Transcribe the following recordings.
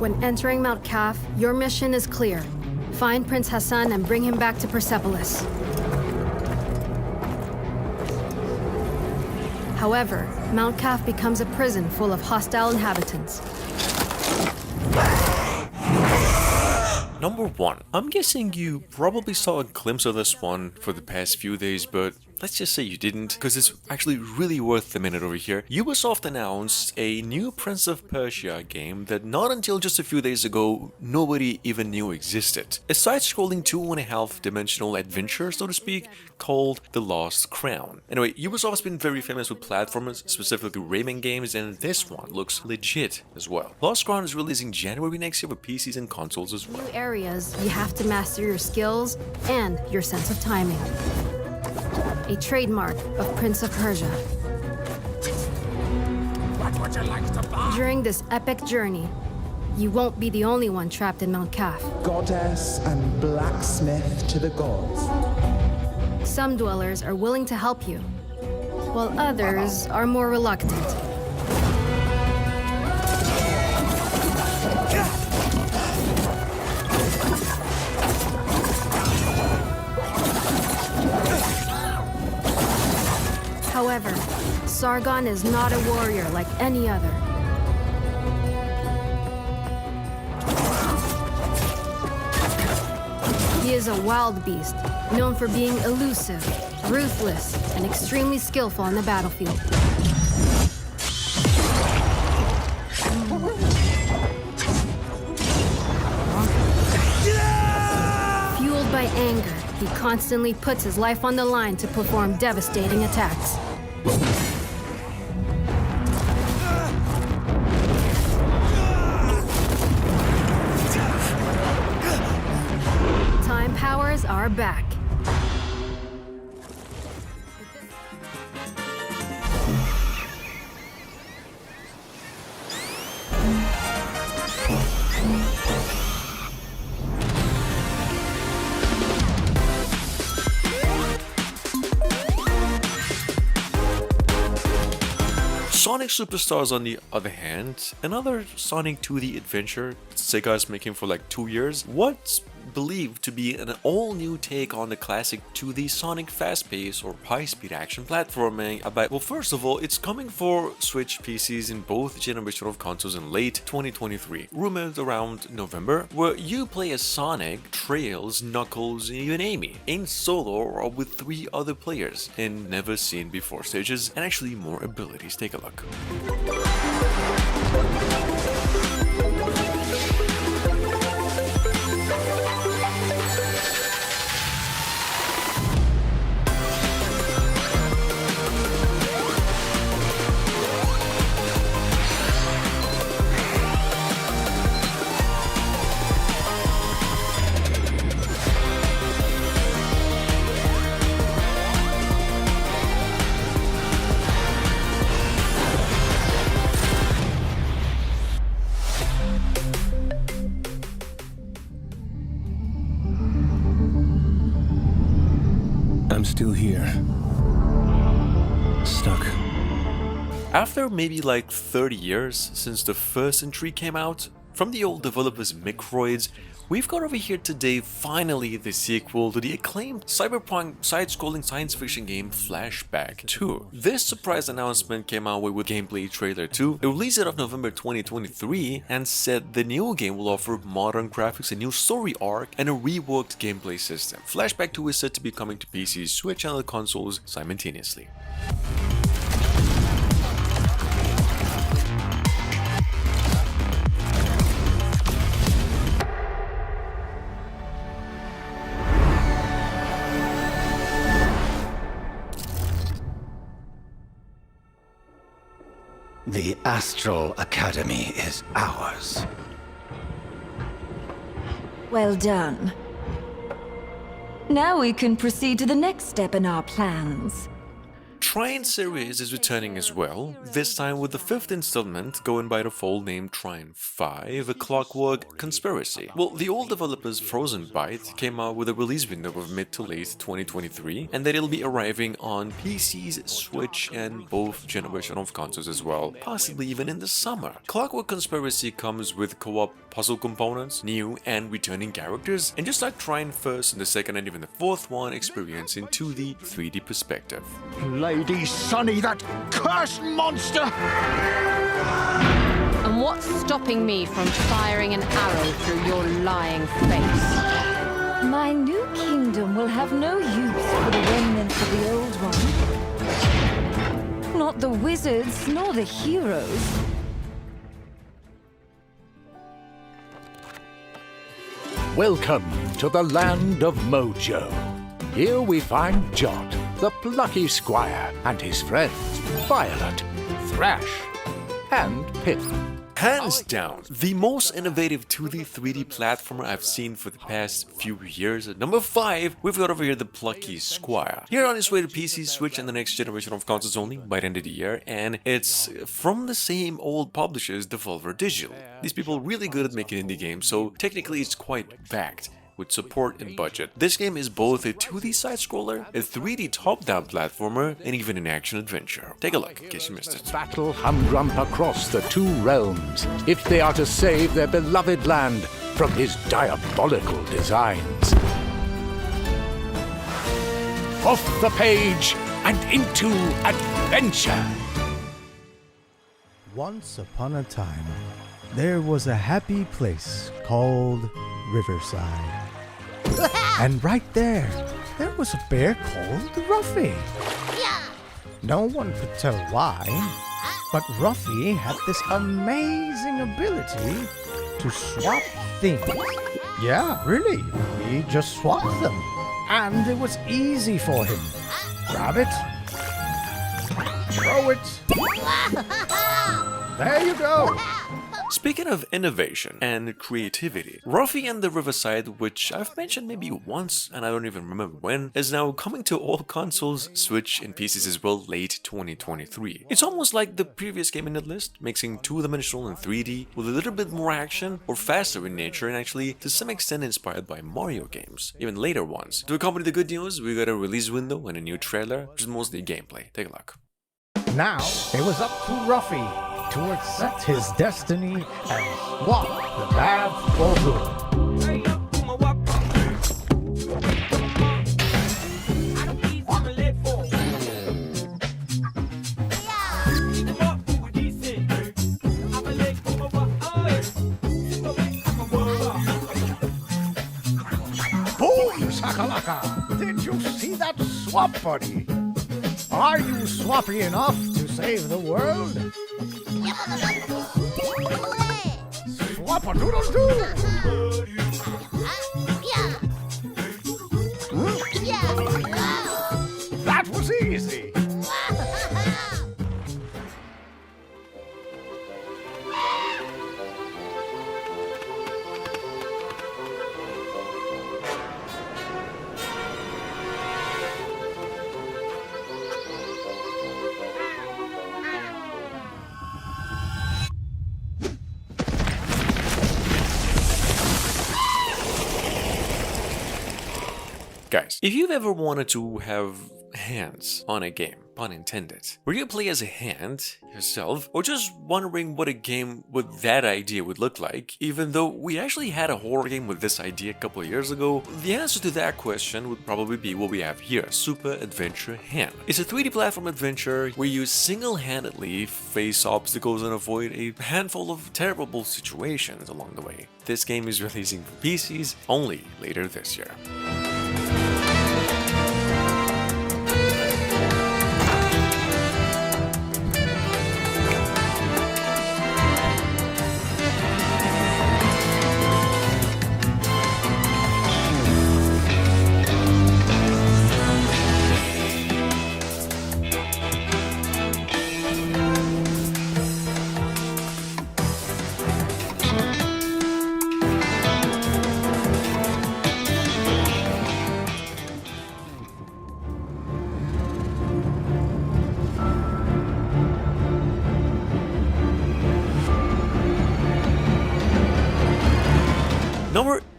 When entering Mount Kaf, your mission is clear. Find Prince Hassan and bring him back to Persepolis. However, Mount Kaf becomes a prison full of hostile inhabitants. Number 1. I'm guessing you probably saw a glimpse of this one for the past few days, but let's just say you didn't, because it's actually really worth the minute over here. Ubisoft announced a new Prince of Persia game that not until just a few days ago nobody even knew existed. A side-scrolling 2.5-dimensional adventure, so to speak, called The Lost Crown. Anyway, Ubisoft's been very famous with platformers, specifically Rayman games, and this one looks legit as well. Lost Crown is releasing January next year for PCs and consoles as well. New areas, you have to master your skills and your sense of timing. A trademark of Prince of Persia. What would you like to buy? During this epic journey, you won't be the only one trapped in Mount Kaf. Goddess and blacksmith to the gods. Some dwellers are willing to help you, while others are more reluctant. However, Sargon is not a warrior like any other. He is a wild beast, known for being elusive, ruthless, and extremely skillful on the battlefield. Fueled by anger, he constantly puts his life on the line to perform devastating attacks. Time powers are back. Sonic Superstars, on the other hand, another Sonic 2D adventure Sega is making for like 2 years, what's believed to be an all-new take on the classic 2D Sonic fast-paced or high-speed action platforming. Well, first of all, it's coming for Switch PCs in both generation of consoles in late 2023, rumored around November, where you play as Sonic, Trails, Knuckles, and even Amy, in solo or with 3 other players, in never-seen-before stages, and actually more abilities. Take a look. I'm still here. Stuck. After maybe like 30 years since the first entry came out, from the old developers Microids, we've got over here today finally the sequel to the acclaimed cyberpunk side-scrolling science fiction game Flashback 2. This surprise announcement came out with gameplay trailer 2, the release date of November 2023, and said the new game will offer modern graphics, a new story arc, and a reworked gameplay system. Flashback 2 is said to be coming to PC, Switch, and other consoles simultaneously. The Astral Academy is ours. Well done. Now we can proceed to the next step in our plans. Trine series is returning as well, this time with the 5th installment going by the full name Trine 5, A Clockwork Conspiracy. Well, the old developers Frozen Byte came out with a release window of mid to late 2023, and that it'll be arriving on PCs, Switch, and both generation of consoles as well, possibly even in the summer. Clockwork Conspiracy comes with co-op puzzle components, new and returning characters, and just like Trine first and the second and even the fourth one experience into the 3D perspective. Lady Sunny, that cursed monster! And what's stopping me from firing an arrow through your lying face? My new kingdom will have no use for the remnants of the old one. Not the wizards, nor the heroes. Welcome to the land of Mojo. Here we find Jot, the Plucky Squire, and his friends, Violet, Thrash, and Pip. Hands down, the most innovative 2D 3D platformer I've seen for the past few years. At number 5, we've got over here the Plucky Squire. Here on its way to PC, Switch, and the next generation of consoles only by the end of the year, and it's from the same old publishers, Devolver Digital. These people are really good at making indie games, so technically it's quite backed with support and budget. This game is both a 2D side-scroller, a 3D top-down platformer, and even an action-adventure. Take a look in case you missed it. Battle humdrum across the two realms if they are to save their beloved land from his diabolical designs. Off the page and into adventure! Once upon a time, there was a happy place called Riverside. And right there was a bear called Ruffy. No one could tell why, but Ruffy had this amazing ability to swap things. Yeah, really, he just swapped them. And it was easy for him. Grab it, throw it. There you go. Speaking of innovation and creativity, Ruffy and the Riverside, which I've mentioned maybe once and I don't even remember when, is now coming to all consoles, Switch, and PCs as well late 2023. It's almost like the previous game in the list, mixing 2-dimensional and 3D with a little bit more action or faster in nature and actually to some extent inspired by Mario games, even later ones. To accompany the good news, we got a release window and a new trailer, which is mostly gameplay. Take a look. Now it was up to Ruffy to accept his destiny and walk the path for good. Boom, shakalaka! Did you see that swap, buddy? Are you swappy enough to save the world? Swap-a-doodle-doo! That was easy! Guys, if you've ever wanted to have hands on a game, pun intended, where you play as a hand yourself, or just wondering what a game with that idea would look like, even though we actually had a horror game with this idea a couple of years ago, the answer to that question would probably be what we have here, Super Adventure Hand. It's a 3D platform adventure where you single-handedly face obstacles and avoid a handful of terrible situations along the way. This game is releasing for PCs only later this year.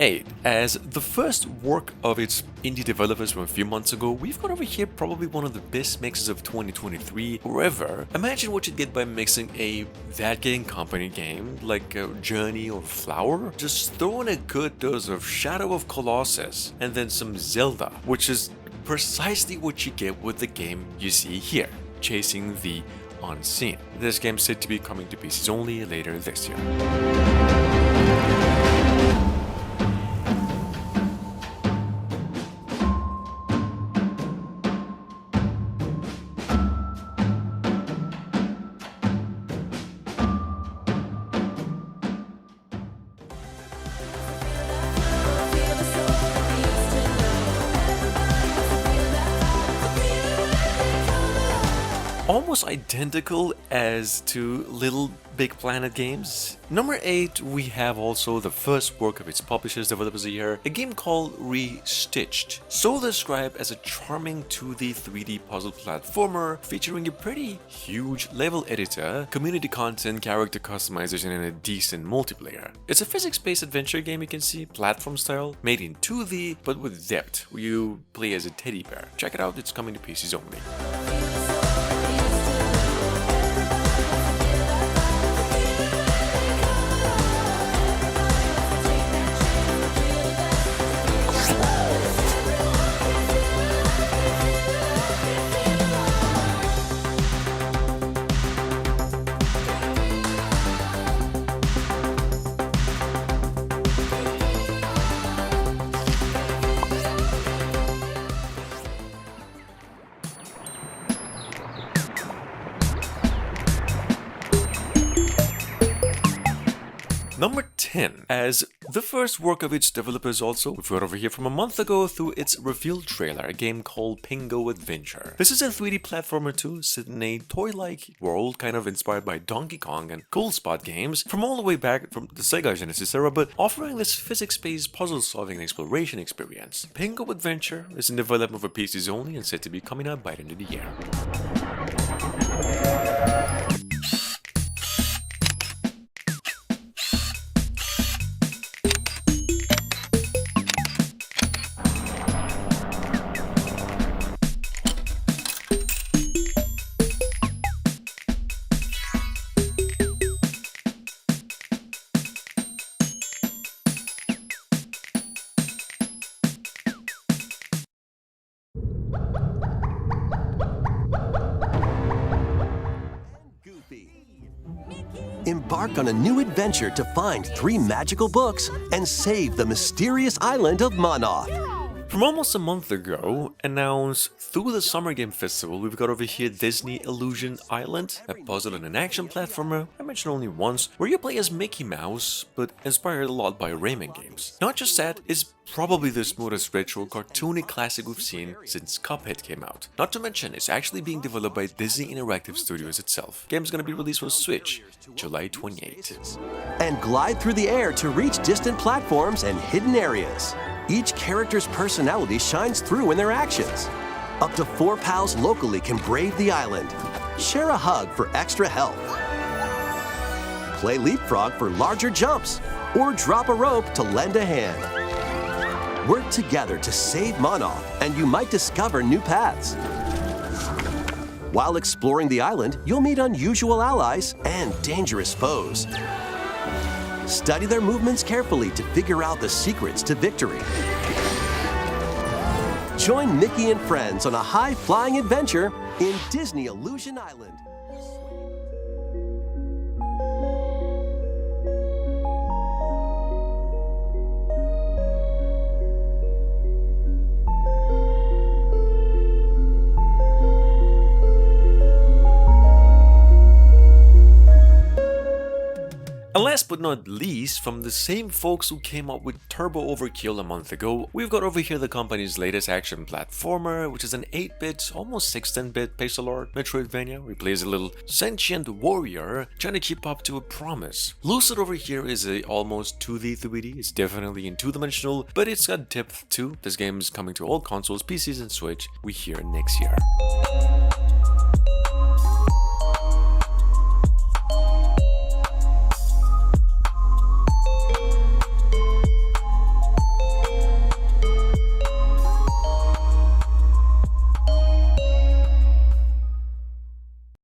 8. As the first work of its indie developers from a few months ago, we've got over here probably one of the best mixes of 2023. However, imagine what you'd get by mixing a That Game Company game like Journey or Flower. Just throw in a good dose of Shadow of Colossus and then some Zelda, which is precisely what you get with the game you see here, Chasing the Unseen. This game's said to be coming to PCs only later this year. Almost identical as to Little Big Planet games. Number 8, we have also the first work of its publishers, developers here, a game called Restitched. So described as a charming 2D 3D puzzle platformer featuring a pretty huge level editor, community content, character customization, and a decent multiplayer. It's a physics-based adventure game, you can see, platform style, made in 2D but with depth, where you play as a teddy bear. Check it out, it's coming to PCs only. Number 10, as the first work of its developers also, we've got over here from a month ago through its reveal trailer, a game called Pingo Adventure. This is a 3D platformer too, set in a toy-like world, kind of inspired by Donkey Kong and Cool Spot games from all the way back from the Sega Genesis era, but offering this physics-based puzzle-solving and exploration experience. Pingo Adventure is in development for PCs only and said to be coming out by the end of the year. Embark on a new adventure to find 3 magical books and save the mysterious island of Monoth. From almost a month ago, announced through the Summer Game Festival, we've got over here Disney Illusion Island, a puzzle and an action platformer I mentioned only once, where you play as Mickey Mouse, but inspired a lot by Rayman games. Not just that, it's probably the smoothest retro cartoony classic we've seen since Cuphead came out. Not to mention, it's actually being developed by Disney Interactive Studios itself. Game's gonna be released for Switch, July 28th. And glide through the air to reach distant platforms and hidden areas. Each character's personality shines through in their actions. Up to 4 pals locally can brave the island. Share a hug for extra health. Play leapfrog for larger jumps, or drop a rope to lend a hand. Work together to save Monoth, and you might discover new paths. While exploring the island, you'll meet unusual allies and dangerous foes. Study their movements carefully to figure out the secrets to victory. Join Mickey and friends on a high-flying adventure in Disney Illusion Island. And last but not least, from the same folks who came up with Turbo Overkill a month ago, we've got over here the company's latest action platformer, which is an 8-bit, almost 16-bit pixel art Metroidvania, where he plays a little sentient warrior trying to keep up to a promise. Lucid over here is a almost 2D 3D, it's definitely in 2-dimensional, but it's got depth too. This game is coming to all consoles, PCs and Switch, we hear next year.